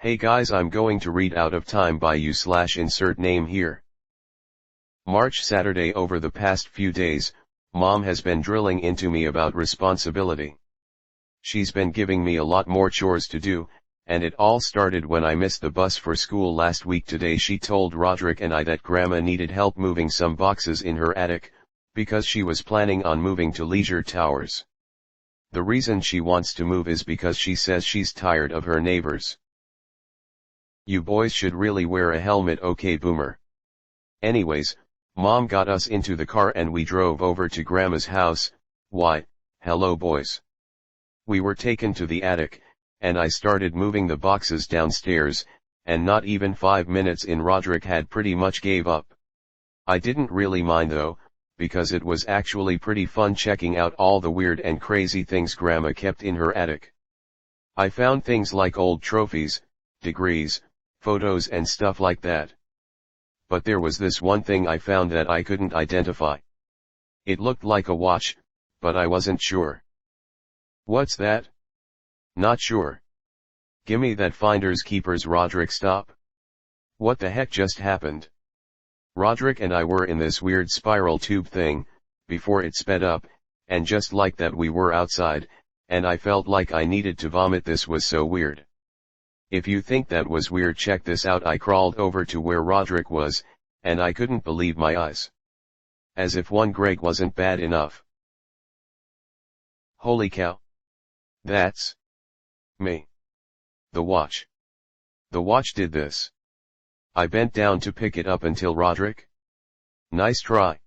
Hey guys, I'm going to read Out of Time by you / insert name here. March Saturday. Over the past few days, Mom has been drilling into me about responsibility. She's been giving me a lot more chores to do, and it all started when I missed the bus for school last week. Today she told Roderick and I that Grandma needed help moving some boxes in her attic, because she was planning on moving to Leisure Towers. The reason she wants to move is because she says she's tired of her neighbors. You boys should really wear a helmet, okay boomer. Anyways, Mom got us into the car and we drove over to Grandma's house. Why, hello boys. We were taken to the attic, and I started moving the boxes downstairs, and not even 5 minutes in Roderick had pretty much gave up. I didn't really mind though, because it was actually pretty fun checking out all the weird and crazy things Grandma kept in her attic. I found things like old trophies, degrees, photos and stuff like that. But there was this one thing I found that I couldn't identify. It looked like a watch, but I wasn't sure. What's that? Not sure. Gimme that finders keepers. Roderick, stop. What the heck just happened? Roderick and I were in this weird spiral tube thing, before it sped up, and just like that we were outside, and I felt like I needed to vomit. This was so weird. If you think that was weird, check this out. I crawled over to where Roderick was, and I couldn't believe my eyes. As if one Greg wasn't bad enough. Holy cow. That's me. The watch. The watch did this. I bent down to pick it up until Roderick. Nice try.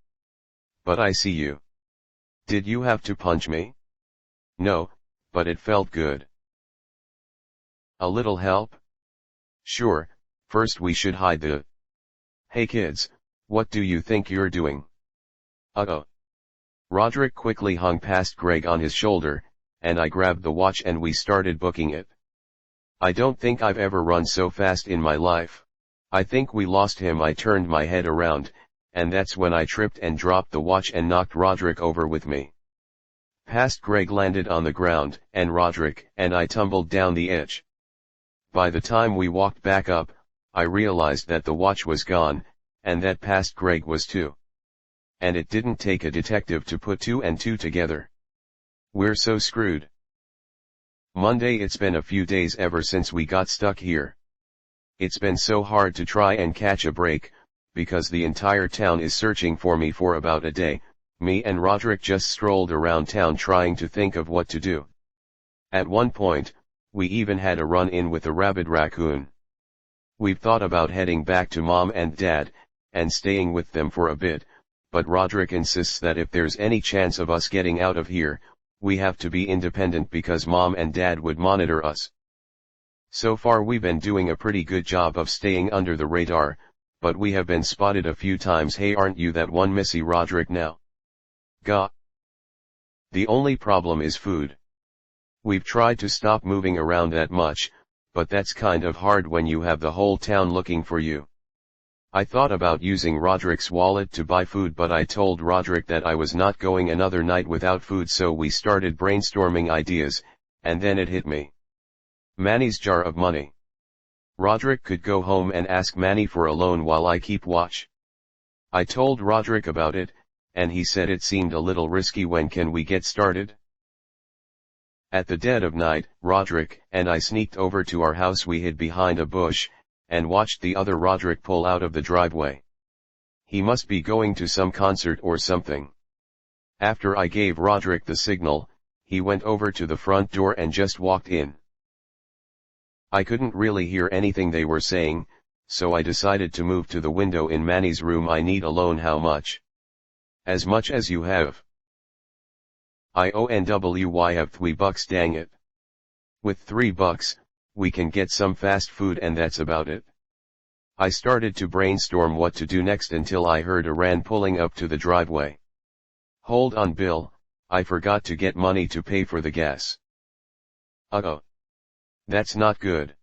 But I see you. Did you have to punch me? No, but it felt good. A little help? Sure, first we should hide the... Hey kids, what do you think you're doing? Uh-oh. Roderick quickly hung past Greg on his shoulder, and I grabbed the watch and we started booking it. I don't think I've ever run so fast in my life. I think we lost him. I turned my head around, and that's when I tripped and dropped the watch and knocked Roderick over with me. Past Greg landed on the ground, and Roderick and I tumbled down the edge. By the time we walked back up, I realized that the watch was gone, and that past Greg was too. And it didn't take a detective to put 2 and 2 together. We're so screwed. Monday. It's been a few days ever since we got stuck here. It's been so hard to try and catch a break, because the entire town is searching for me. For about a day, me and Roderick just strolled around town trying to think of what to do. At one point, we even had a run-in with a rabid raccoon. We've thought about heading back to Mom and Dad, and staying with them for a bit, but Roderick insists that if there's any chance of us getting out of here, we have to be independent because Mom and Dad would monitor us. So far we've been doing a pretty good job of staying under the radar, but we have been spotted a few times. Hey, aren't you that one Missy Roderick now? Gah. The only problem is food. We've tried to stop moving around that much, but that's kind of hard when you have the whole town looking for you. I thought about using Roderick's wallet to buy food, but I told Roderick that I was not going another night without food, so we started brainstorming ideas, and then it hit me. Manny's jar of money. Roderick could go home and ask Manny for a loan while I keep watch. I told Roderick about it, and he said it seemed a little risky. When can we get started? At the dead of night, Roderick and I sneaked over to our house. We hid behind a bush, and watched the other Roderick pull out of the driveway. He must be going to some concert or something. After I gave Roderick the signal, he went over to the front door and just walked in. I couldn't really hear anything they were saying, so I decided to move to the window in Manny's room. I need a loan. How much? As much as you have. I have $3, dang it. With $3, we can get some fast food and that's about it. I started to brainstorm what to do next until I heard a Ran pulling up to the driveway. Hold on Bill, I forgot to get money to pay for the gas. Uh-oh. That's not good.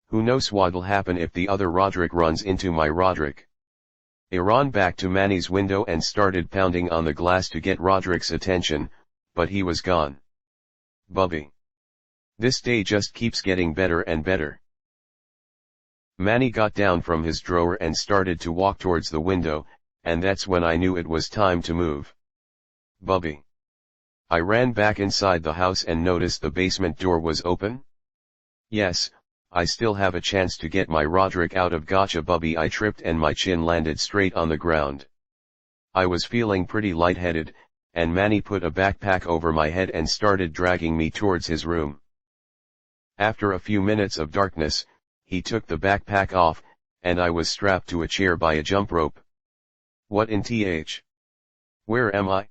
Who knows what'll happen if the other Roderick runs into my Roderick. I ran back to Manny's window and started pounding on the glass to get Roderick's attention, but he was gone. Bubby. This day just keeps getting better and better. Manny got down from his drawer and started to walk towards the window, and that's when I knew it was time to move. Bubby. I ran back inside the house and noticed the basement door was open. Yes, I still have a chance to get my Roderick out of gotcha Bubby. I tripped and my chin landed straight on the ground. I was feeling pretty lightheaded, and Manny put a backpack over my head and started dragging me towards his room. After a few minutes of darkness, he took the backpack off, and I was strapped to a chair by a jump rope. What in th? Where am I?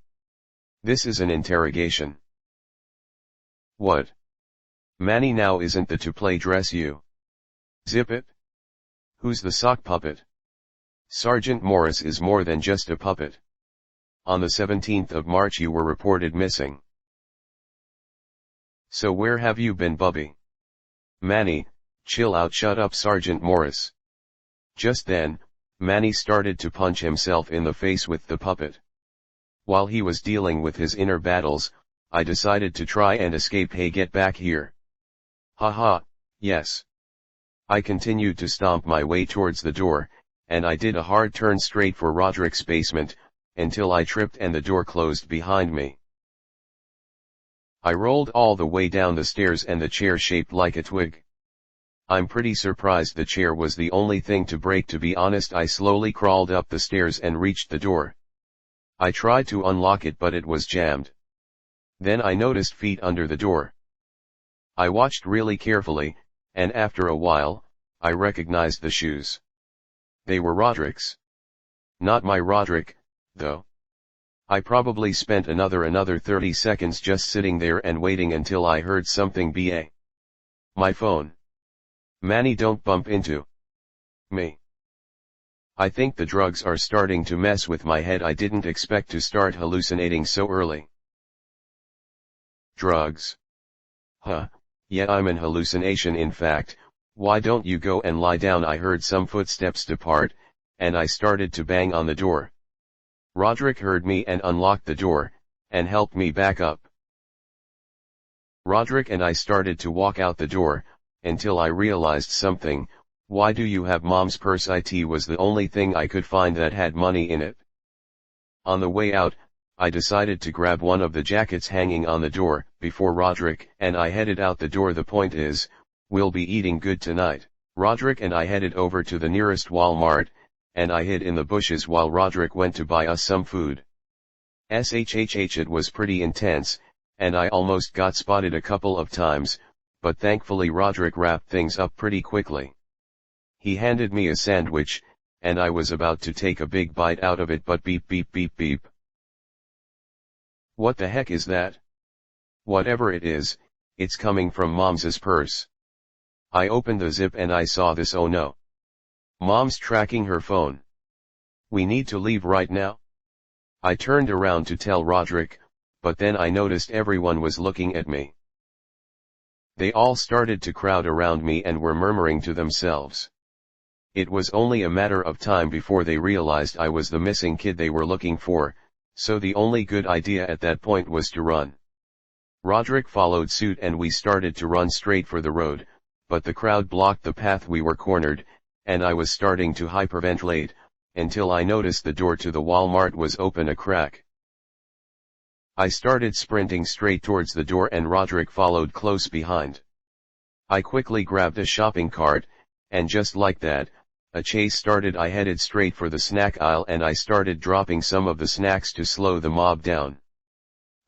This is an interrogation. What? Manny, now isn't the to-play dress you? Zip it? Who's the sock puppet? Sergeant Morris is more than just a puppet. On the 17th of March you were reported missing. So where have you been, Bubby? Manny, chill out. Shut up, Sergeant Morris. Just then, Manny started to punch himself in the face with the puppet. While he was dealing with his inner battles, I decided to try and escape. Hey, get back here. Haha, yes. I continued to stomp my way towards the door, and I did a hard turn straight for Roderick's basement, until I tripped and the door closed behind me. I rolled all the way down the stairs and the chair shaped like a twig. I'm pretty surprised the chair was the only thing to break, to be honest. I slowly crawled up the stairs and reached the door. I tried to unlock it, but it was jammed. Then I noticed feet under the door. I watched really carefully, and after a while, I recognized the shoes. They were Roderick's. Not my Roderick, though. I probably spent another 30 seconds just sitting there and waiting until I heard something ba. My phone. Manny, don't bump into me. I think the drugs are starting to mess with my head. I didn't expect to start hallucinating so early. Drugs? Huh, yeah, I'm an hallucination. In fact, why don't you go and lie down? I heard some footsteps depart, and I started to bang on the door. Roderick heard me and unlocked the door, and helped me back up. Roderick and I started to walk out the door, until I realized something. Why do you have Mom's purse? It was the only thing I could find that had money in it. On the way out, I decided to grab one of the jackets hanging on the door, before Roderick and I headed out the door. The point is, we'll be eating good tonight. Roderick and I headed over to the nearest Walmart, and I hid in the bushes while Roderick went to buy us some food. It was pretty intense, and I almost got spotted a couple of times, but thankfully Roderick wrapped things up pretty quickly. He handed me a sandwich, and I was about to take a big bite out of it, but beep beep beep beep. What the heck is that? Whatever it is, it's coming from Mom's purse. I opened the zip and I saw this. Oh no. Mom's tracking her phone. We need to leave right now. I turned around to tell Roderick, but then I noticed everyone was looking at me. They all started to crowd around me and were murmuring to themselves. It was only a matter of time before they realized I was the missing kid they were looking for, so the only good idea at that point was to run. Roderick followed suit and we started to run straight for the road, but the crowd blocked the path. We were cornered, and I was starting to hyperventilate, until I noticed the door to the Walmart was open a crack. I started sprinting straight towards the door and Roderick followed close behind. I quickly grabbed a shopping cart, and just like that, a chase started. I headed straight for the snack aisle and I started dropping some of the snacks to slow the mob down.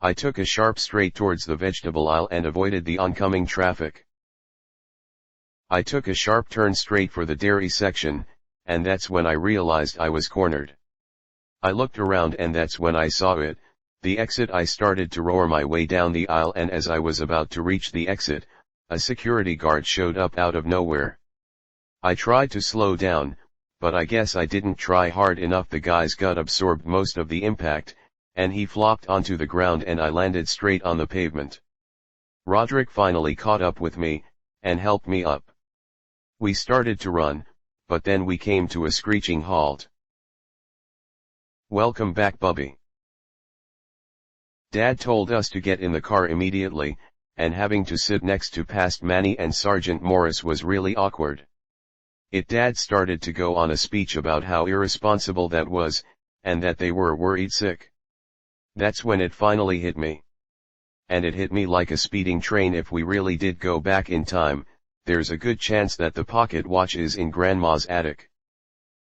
I took a sharp straight towards the vegetable aisle and avoided the oncoming traffic. I took a sharp turn straight for the dairy section, and that's when I realized I was cornered. I looked around and that's when I saw it, the exit. I started to roar my way down the aisle, and as I was about to reach the exit, a security guard showed up out of nowhere. I tried to slow down, but I guess I didn't try hard enough. The guy's gut absorbed most of the impact, and he flopped onto the ground and I landed straight on the pavement. Roderick finally caught up with me, and helped me up. We started to run, but then we came to a screeching halt. Welcome back, Bubby. Dad told us to get in the car immediately, and having to sit next to past Manny and Sergeant Morris was really awkward. Dad started to go on a speech about how irresponsible that was, and that they were worried sick. That's when it finally hit me. And it hit me like a speeding train. If we really did go back in time, there's a good chance that the pocket watch is in Grandma's attic.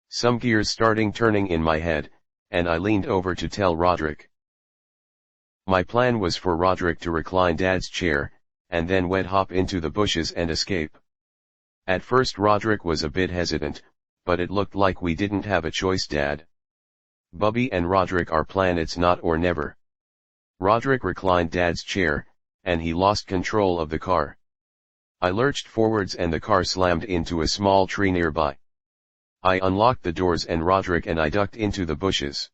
Some gears starting turning in my head, and I leaned over to tell Roderick. My plan was for Roderick to recline Dad's chair, and then wet hop into the bushes and escape. At first Roderick was a bit hesitant, but it looked like we didn't have a choice. Dad, Bubby and Roderick, our plan, it's not or never. Roderick reclined Dad's chair, and he lost control of the car. I lurched forwards and the car slammed into a small tree nearby. I unlocked the doors and Roderick and I ducked into the bushes.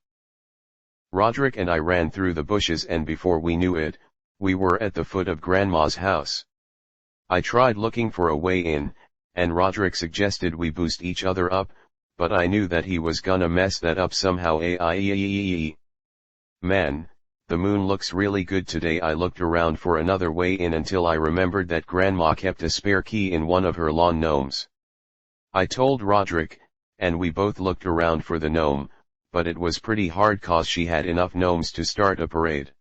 Roderick and I ran through the bushes, and before we knew it, we were at the foot of Grandma's house. I tried looking for a way in, and Roderick suggested we boost each other up, but I knew that he was gonna mess that up somehow. Man, the moon looks really good today. I looked around for another way in until I remembered that Grandma kept a spare key in one of her lawn gnomes. I told Roderick, and we both looked around for the gnome, but it was pretty hard cause she had enough gnomes to start a parade.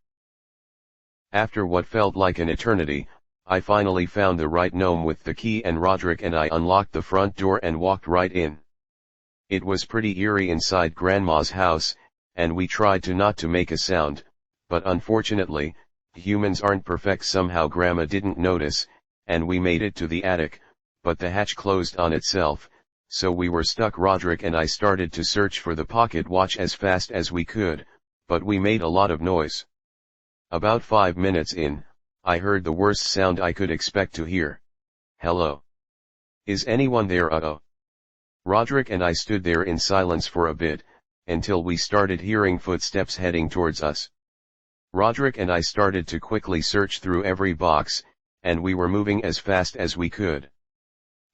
After what felt like an eternity, I finally found the right gnome with the key, and Roderick and I unlocked the front door and walked right in. It was pretty eerie inside Grandma's house, and we tried to not to make a sound, but unfortunately, humans aren't perfect. Somehow Grandma didn't notice, and we made it to the attic, but the hatch closed on itself, so we were stuck. Roderick and I started to search for the pocket watch as fast as we could, but we made a lot of noise. About 5 minutes in, I heard the worst sound I could expect to hear. Hello? Is anyone there? Uh-oh. Roderick and I stood there in silence for a bit, until we started hearing footsteps heading towards us. Roderick and I started to quickly search through every box, and we were moving as fast as we could.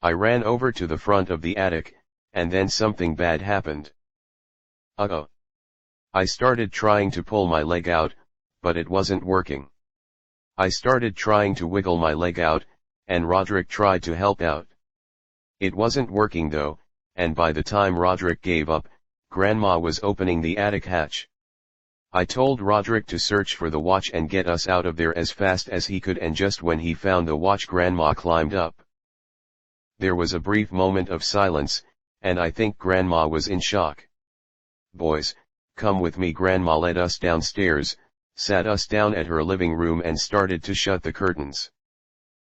I ran over to the front of the attic, and then something bad happened. Uh-oh. I started trying to pull my leg out, but it wasn't working. I started trying to wiggle my leg out, and Roderick tried to help out. It wasn't working though, and by the time Roderick gave up, Grandma was opening the attic hatch. I told Roderick to search for the watch and get us out of there as fast as he could, and just when he found the watch, Grandma climbed up. There was a brief moment of silence, and I think Grandma was in shock. Boys, come with me. Grandma led us downstairs, sat us down at her living room and started to shut the curtains.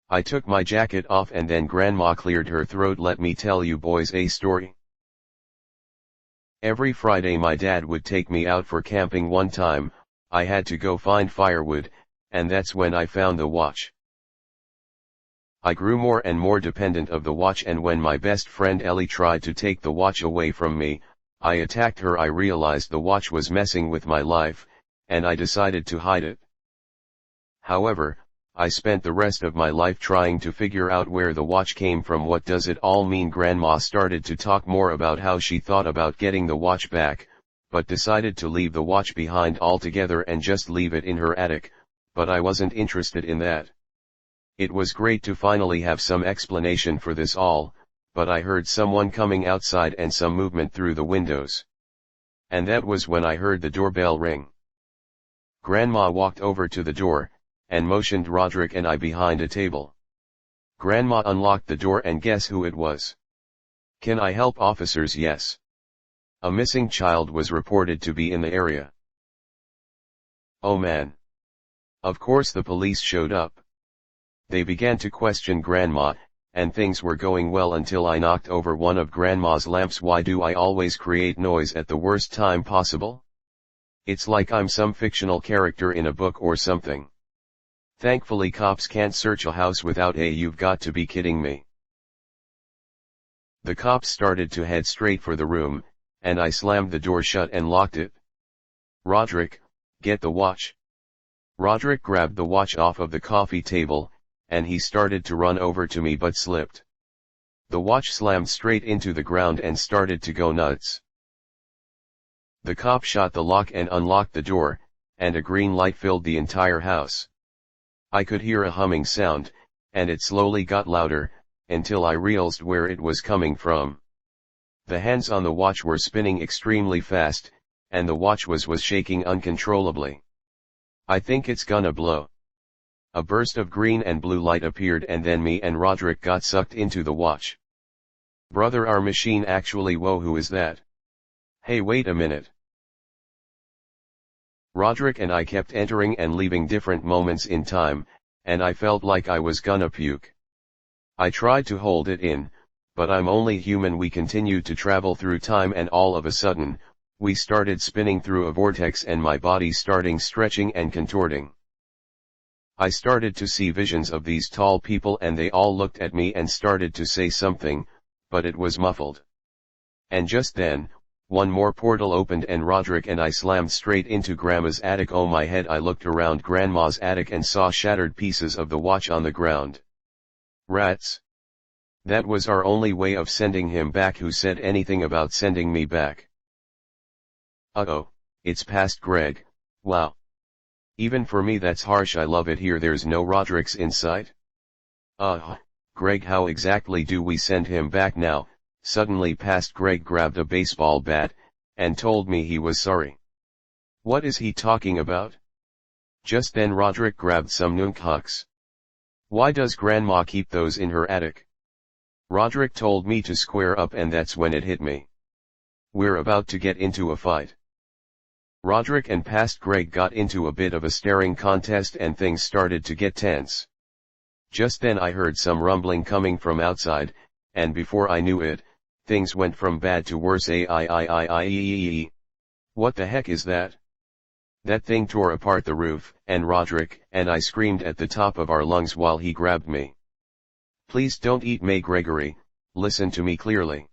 I took my jacket off and then Grandma cleared her throat. Let me tell you boys a story. Every Friday my dad would take me out for camping. One time, I had to go find firewood, and that's when I found the watch. I grew more and more dependent of the watch, and when my best friend Ellie tried to take the watch away from me, I attacked her. I realized the watch was messing with my life, and I decided to hide it. However, I spent the rest of my life trying to figure out where the watch came from. What does it all mean? Grandma started to talk more about how she thought about getting the watch back, but decided to leave the watch behind altogether and just leave it in her attic, but I wasn't interested in that. It was great to finally have some explanation for this all, but I heard someone coming outside and some movement through the windows. And that was when I heard the doorbell ring. Grandma walked over to the door, and motioned Roderick and I behind a table. Grandma unlocked the door, and guess who it was? Can I help, officers? Yes. A missing child was reported to be in the area. Oh man. Of course the police showed up. They began to question Grandma, and things were going well until I knocked over one of Grandma's lamps. Why do I always create noise at the worst time possible? It's like I'm some fictional character in a book or something. Thankfully cops can't search a house without a "you've got to be kidding me." The cops started to head straight for the room, and I slammed the door shut and locked it. Roderick, get the watch. Roderick grabbed the watch off of the coffee table, and he started to run over to me but slipped. The watch slammed straight into the ground and started to go nuts. The cop shot the lock and unlocked the door, and a green light filled the entire house. I could hear a humming sound, and it slowly got louder, until I realized where it was coming from. The hands on the watch were spinning extremely fast, and the watch was shaking uncontrollably. I think it's gonna blow. A burst of green and blue light appeared and then me and Roderick got sucked into the watch. Brother, our machine actually, whoa, who is that? Hey, wait a minute. Roderick and I kept entering and leaving different moments in time, and I felt like I was gonna puke. I tried to hold it in, but I'm only human. We continued to travel through time and all of a sudden, we started spinning through a vortex and my body starting stretching and contorting. I started to see visions of these tall people and they all looked at me and started to say something, but it was muffled. And just then, one more portal opened and Roderick and I slammed straight into Grandma's attic. Oh my head, I looked around Grandma's attic and saw shattered pieces of the watch on the ground. Rats. That was our only way of sending him back. Who said anything about sending me back? Uh-oh, it's past Greg. Wow. Even for me that's harsh. I love it here. There's no Rodericks in sight. Greg, how exactly do we send him back now? Suddenly past Greg grabbed a baseball bat, and told me he was sorry. What is he talking about? Just then Roderick grabbed some nunchucks. Why does Grandma keep those in her attic? Roderick told me to square up and that's when it hit me. We're about to get into a fight. Roderick and past Greg got into a bit of a staring contest and things started to get tense. Just then I heard some rumbling coming from outside, and before I knew it, things went from bad to worse. What the heck is that? That thing tore apart the roof, and Roderick and I screamed at the top of our lungs while he grabbed me. Please don't eat me, Gregory, listen to me clearly.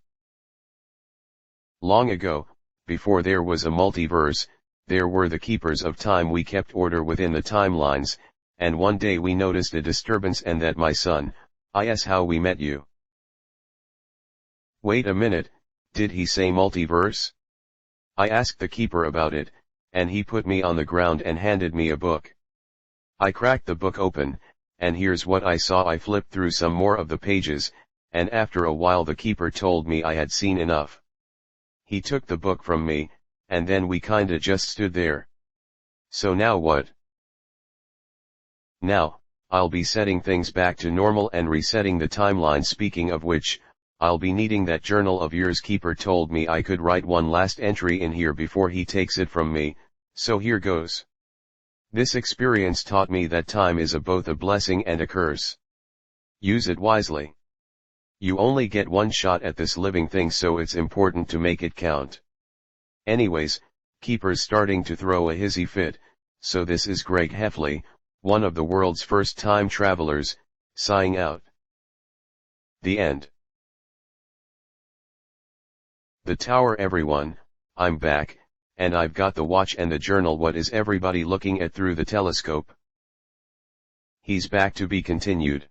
Long ago, before there was a multiverse, there were the keepers of time. We kept order within the timelines, and one day we noticed a disturbance and that my son, is how we met you. Wait a minute, did he say multiverse? I asked the keeper about it, and he put me on the ground and handed me a book. I cracked the book open, and here's what I saw. I flipped through some more of the pages, and after a while the keeper told me I had seen enough. He took the book from me, and then we kinda just stood there. So now what? Now, I'll be setting things back to normal and resetting the timeline. Speaking of which, I'll be needing that journal of yours. Keeper told me I could write one last entry in here before he takes it from me, so here goes. This experience taught me that time is both a blessing and a curse. Use it wisely. You only get one shot at this living thing, so it's important to make it count. Anyways, Keeper's starting to throw a hissy fit, so this is Greg Heffley, one of the world's first time travelers, sighing out. The end. The tower. Everyone, I'm back, and I've got the watch and the journal. What is everybody looking at through the telescope? He's back, to be continued.